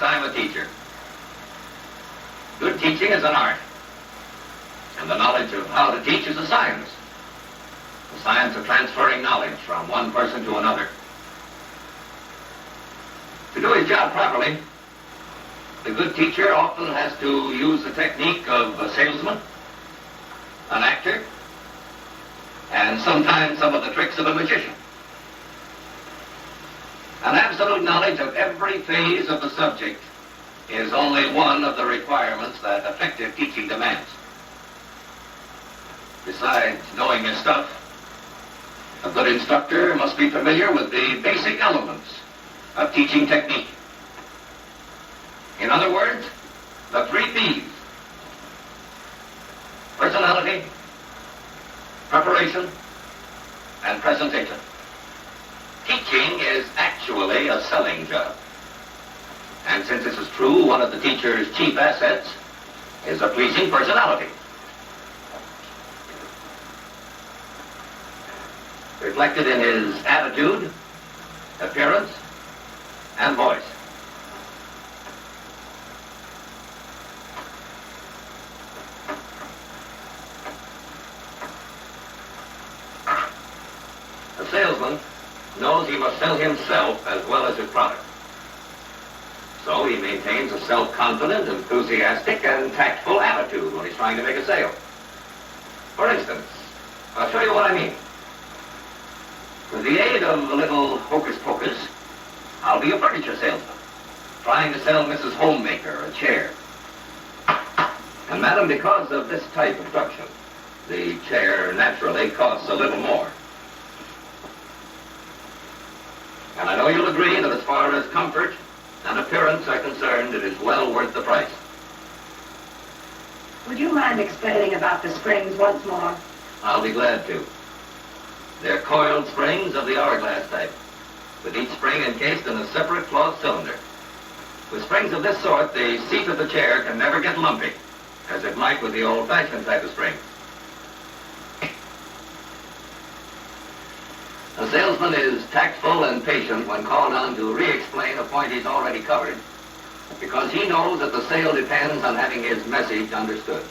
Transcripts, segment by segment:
I'm a teacher. Good teaching is an art, and the knowledge of how to teach is a science. The science of transferring knowledge from one person to another. To do his job properly, the good teacher often has to use the technique of a salesman, an actor, and sometimes some of the tricks of a magician. An absolute knowledge of every phase of the subject is only one of the requirements that effective teaching demands. Besides knowing his stuff, a good instructor must be familiar with the basic elements of teaching technique. In other words, the 3 P's: personality, preparation, and presentation. Teaching is actually a selling job. And since this is true, one of the teacher's chief assets is a pleasing personality. Reflected in his attitude, appearance, and voice. A salesman knows he must sell himself as well as his product. So he maintains a self-confident, enthusiastic, and tactful attitude when he's trying to make a sale. For instance, I'll show you what I mean. With the aid of a little hocus-pocus, I'll be a furniture salesman, trying to sell Mrs. Homemaker a chair. And madam, because of this type of production, the chair naturally costs a little more. And I know you'll agree that as far as comfort and appearance are concerned, it is well worth the price. Would you mind explaining about the springs once more? I'll be glad to. They're coiled springs of the hourglass type, with each spring encased in a separate cloth cylinder. With springs of this sort, the seat of the chair can never get lumpy, as it might with the old-fashioned type of spring. A salesman is tactful and patient when called on to re-explain a point he's already covered, because he knows that the sale depends on having his message understood.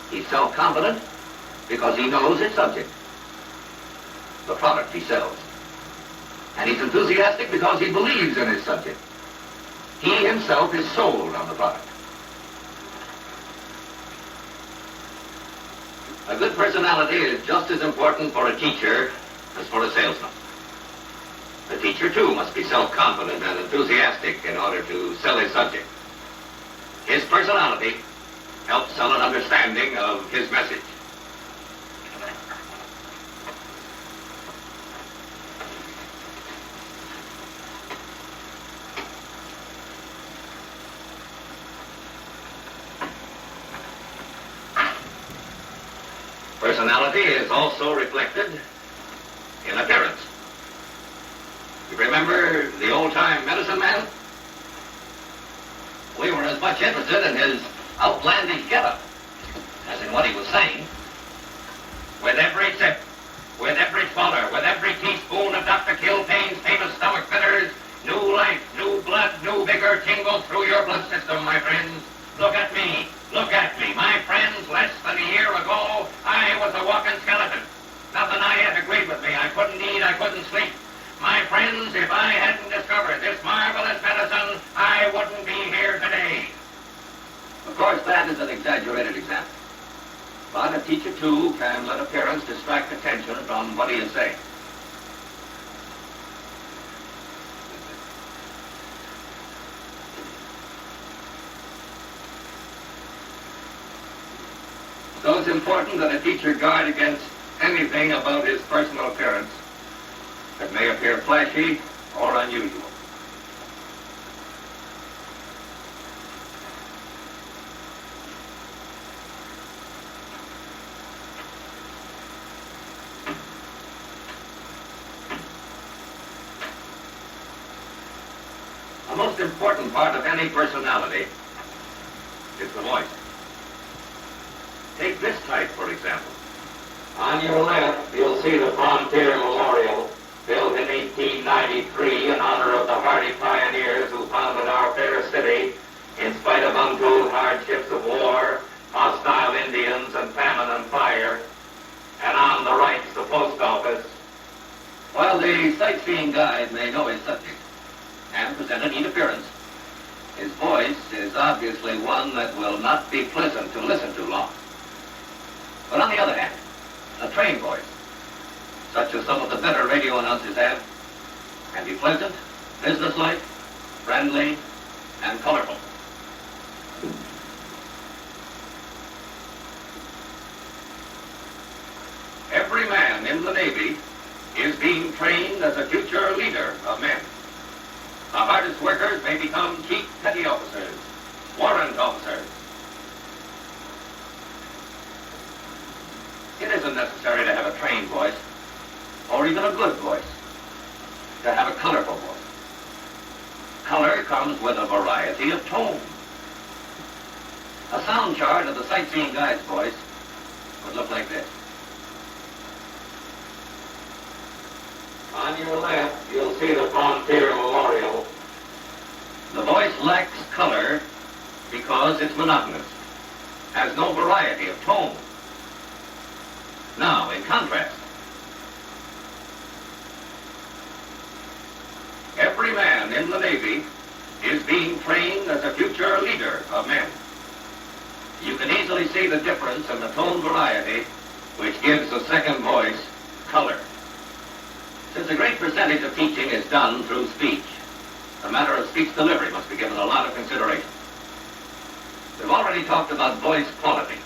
He's self-confident because he knows his subject, the product he sells. And he's enthusiastic because he believes in his subject. He himself is sold on the product. A good personality is just as important for a teacher as for a salesman. The teacher, too, must be self-confident and enthusiastic in order to sell his subject. His personality helps sell an understanding of his message. Personality is also reflected in appearance. You remember the old-time medicine man? We were as much interested in his outlandish getup as in what he was saying. With every sip, with every swallow, with every teaspoon of Dr. Kilpain's famous stomach bitters, new life, new blood, new vigor tingles through your blood system, my friends. Look at me. Look at me. My friends, less than a year ago, I was a walking skeleton. Nothing I had agreed with me. I couldn't eat, I couldn't sleep. My friends, if I hadn't discovered this marvelous medicine, I wouldn't be here today. Of course, that is an exaggerated example. But a teacher, too, can let appearance distract attention from what he is saying. So it's important that a teacher guard against anything about his personal appearance that may appear flashy or unusual. The most important part of any personality is the voice. Take this type, for example. On your left, you'll see the Frontier Memorial, built in 1893 in honor of the hardy pioneers who founded our fair city, in spite of untold hardships of war, hostile Indians, and famine and fire. And on the right's the post office. While the sightseeing guide may know his subject and present a neat appearance, his voice is obviously one that will not be pleasant to listen to long. But on the other hand, a trained voice, such as some of the better radio announcers have, can be pleasant, businesslike, friendly, and colorful. Every man in the Navy is being trained as a future leader of men. The hardest workers may become chief petty officers, warrant officers. It isn't necessary to have a trained voice, or even a good voice, to have a colorful voice. Color comes with a variety of tone. A sound chart of the sightseeing guide's voice would look like this. On your left, you'll see the Frontier Memorial. The voice lacks color because it's monotonous, has no variety of tone. Now, in contrast, every man in the Navy is being trained as a future leader of men. You can easily see the difference in the tone variety, which gives the second voice color. Since a great percentage of teaching is done through speech, the matter of speech delivery must be given a lot of consideration. We've already talked about voice quality.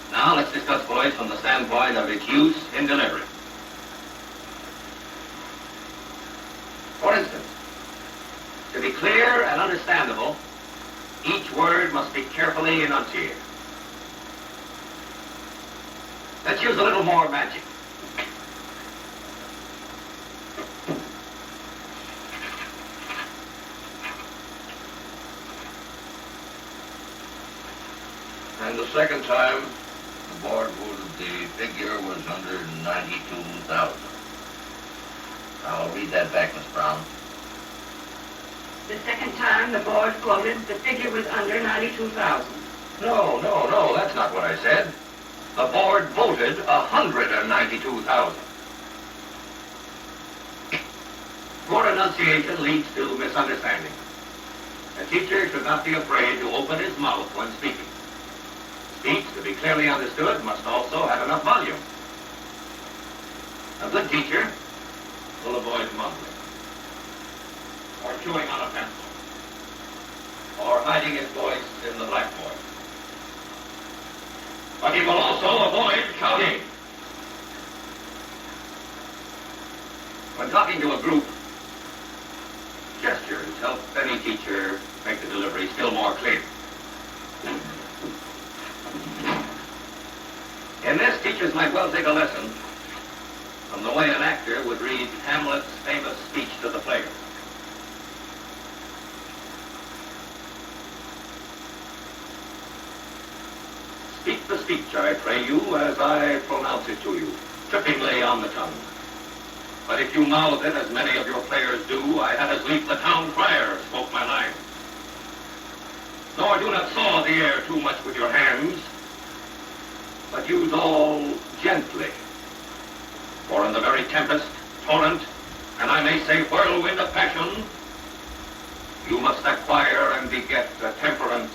Now let's discuss voice from the standpoint of its use in delivery. For instance, to be clear and understandable, each word must be carefully enunciated. Let's use a little more magic. And the second time, the board voted the figure was under 92,000. I'll read that back, Miss Brown. The second time the board voted, the figure was under 92,000. No, that's not what I said. The board voted 192,000. Poor enunciation leads to misunderstanding. A teacher should not be afraid to open his mouth when speaking. Speech, to be clearly understood, must also have enough volume. A good teacher will avoid mumbling, or chewing on a pencil, or hiding his voice in the blackboard. But he will also avoid shouting. When talking to a group, gestures help any teacher make the delivery still more clear. In this, teachers might well take a lesson from the way an actor would read Hamlet's famous speech to the players. Speak the speech, I pray you, as I pronounce it to you, trippingly on the tongue. But if you mouth it, as many of your players do, I had as lief the town crier spoke my line. Nor do not saw the air too much with your hands, but use all gently. For in the very tempest, torrent, and I may say whirlwind of passion, you must acquire and beget a temperance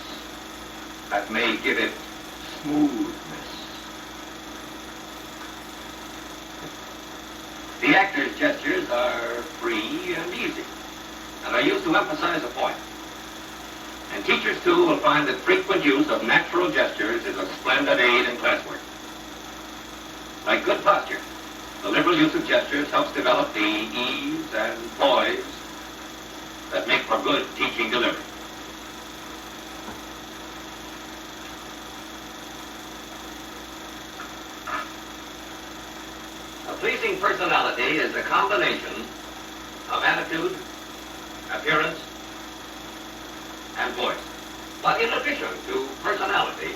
that may give it smoothness. The actor's gestures are free and easy, and are used to emphasize a point. And teachers, too, will find that frequent use of natural gestures is a splendid aid in classwork. Like good posture, the liberal use of gestures helps develop the ease and poise that make for good teaching delivery. A pleasing personality is a combination of attitude, appearance, and voice. But in addition to personality,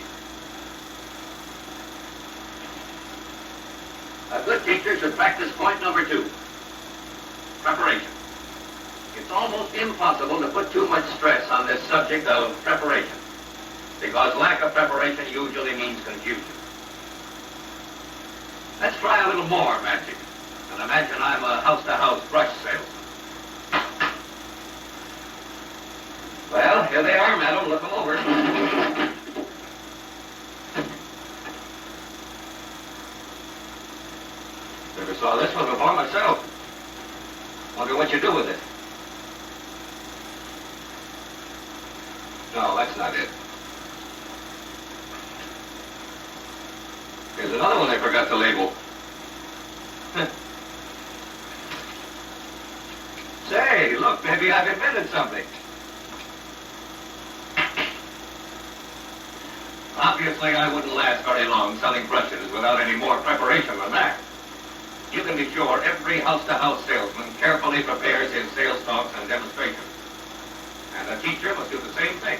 a good teacher should practice point number 2, preparation. It's almost impossible to put too much stress on this subject of preparation, because lack of preparation usually means confusion. Let's try a little more magic, and imagine I'm a house-to-house brush salesman. Well, here they are, madam. Look them over. Never saw this one before myself. Wonder what you do with it. No, that's not it. Here's another one I forgot to label. Say, look, maybe I've invented something. Obviously, I wouldn't last very long selling brushes without any more preparation than that. You can be sure every house-to-house salesman carefully prepares his sales talks and demonstrations. And a teacher must do the same thing.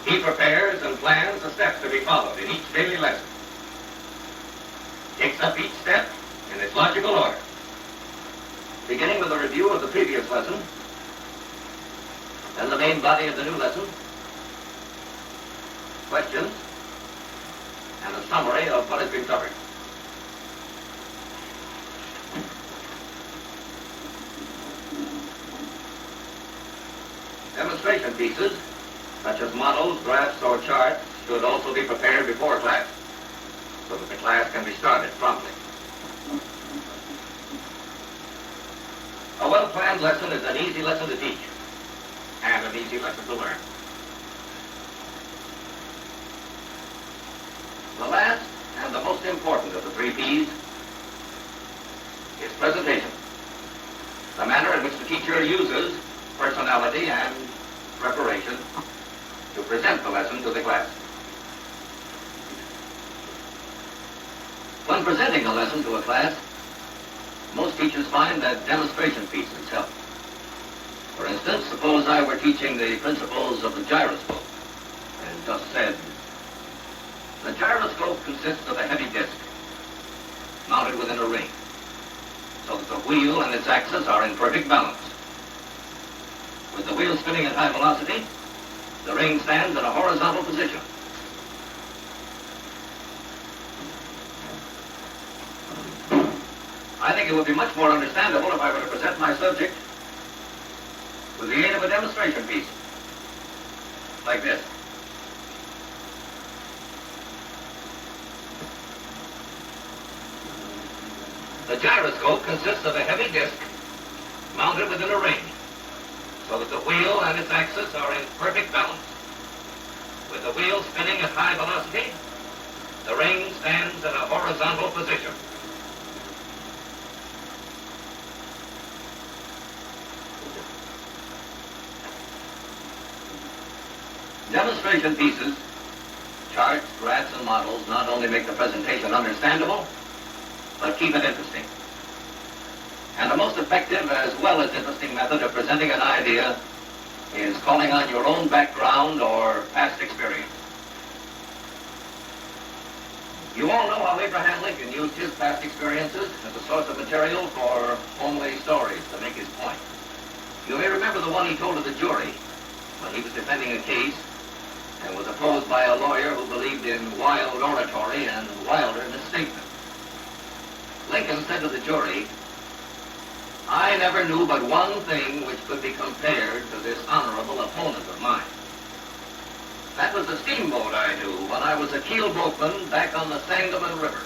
He prepares and plans the steps to be followed in each daily lesson. Takes up each step in its logical order. Beginning with a review of the previous lesson, then the main body of the new lesson, questions, and a summary of what has been covered. Demonstration pieces, such as models, graphs, or charts, should also be prepared before class, so that the class can be started promptly. A well-planned lesson is an easy lesson to teach, and an easy lesson to learn. The last and the most important of the 3 P's is presentation. The manner in which the teacher uses personality and preparation to present the lesson to the class. When presenting a lesson to a class, most teachers find that demonstration pieces help. For instance, suppose I were teaching the principles of the gyroscope and just said, the gyroscope consists of a heavy disc mounted within a ring, so that the wheel and its axis are in perfect balance. With the wheel spinning at high velocity, the ring stands in a horizontal position. I think it would be much more understandable if I were to present my subject with the aid of a demonstration piece, like this. The gyroscope consists of a heavy disc mounted within a ring, so that the wheel and its axis are in perfect balance. With the wheel spinning at high velocity, the ring stands in a horizontal position. Demonstration pieces, charts, graphs, and models not only make the presentation understandable, but keep it interesting. And the most effective as well as interesting method of presenting an idea is calling on your own background or past experience. You all know how Abraham Lincoln used his past experiences as a source of material for homely stories to make his point. You may remember the one he told to the jury when he was defending a case and was opposed by a lawyer who believed in wild oratory and wilder misstatement. Lincoln said to the jury, I never knew but one thing which could be compared to this honorable opponent of mine. That was the steamboat I knew when I was a keel boatman back on the Sangamon River.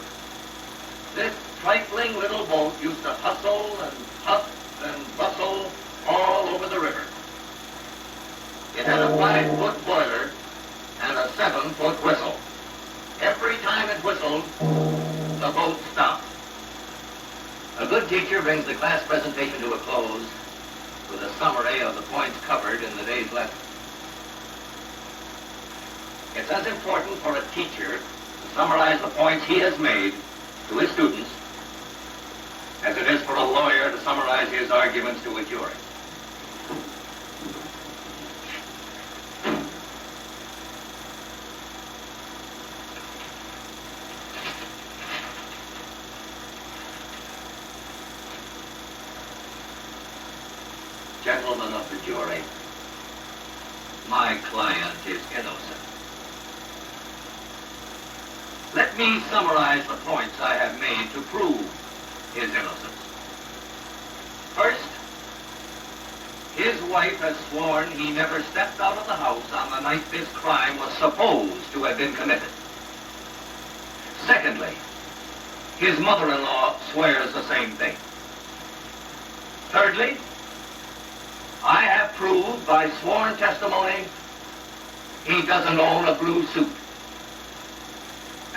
This trifling little boat used to hustle and huff and bustle all over the river. It had a 5-foot boiler and a 7-foot whistle. Every time it whistled, the boat stopped. A good teacher brings the class presentation to a close with a summary of the points covered in the day's lesson. It's as important for a teacher to summarize the points he has made to his students as it is for a lawyer to summarize his arguments to a jury. Gentlemen of the jury, my client is innocent. Let me summarize the points I have made to prove his innocence. First, his wife has sworn he never stepped out of the house on the night this crime was supposed to have been committed. Secondly, his mother-in-law swears the same thing. Thirdly, I have proved by sworn testimony he doesn't own a blue suit.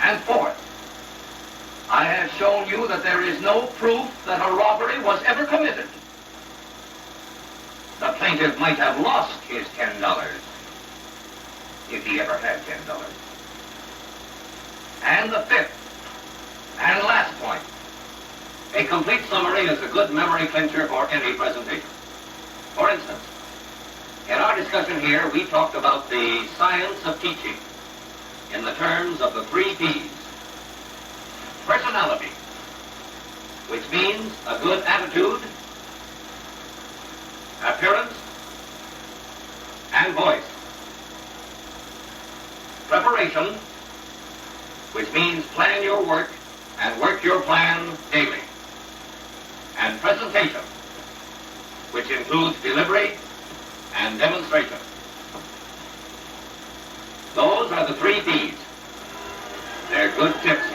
And fourth, I have shown you that there is no proof that a robbery was ever committed. The plaintiff might have lost his $10 if he ever had $10. And the fifth and last point, a complete summary is a good memory clincher for any presentation. For instance, in our discussion here, we talked about the science of teaching in the terms of the 3 P's. Personality, which means a good attitude, appearance, and voice. Preparation, which means plan your work and work your plan daily. And presentation, which includes delivery and demonstration. Those are the 3 P's. They're good tips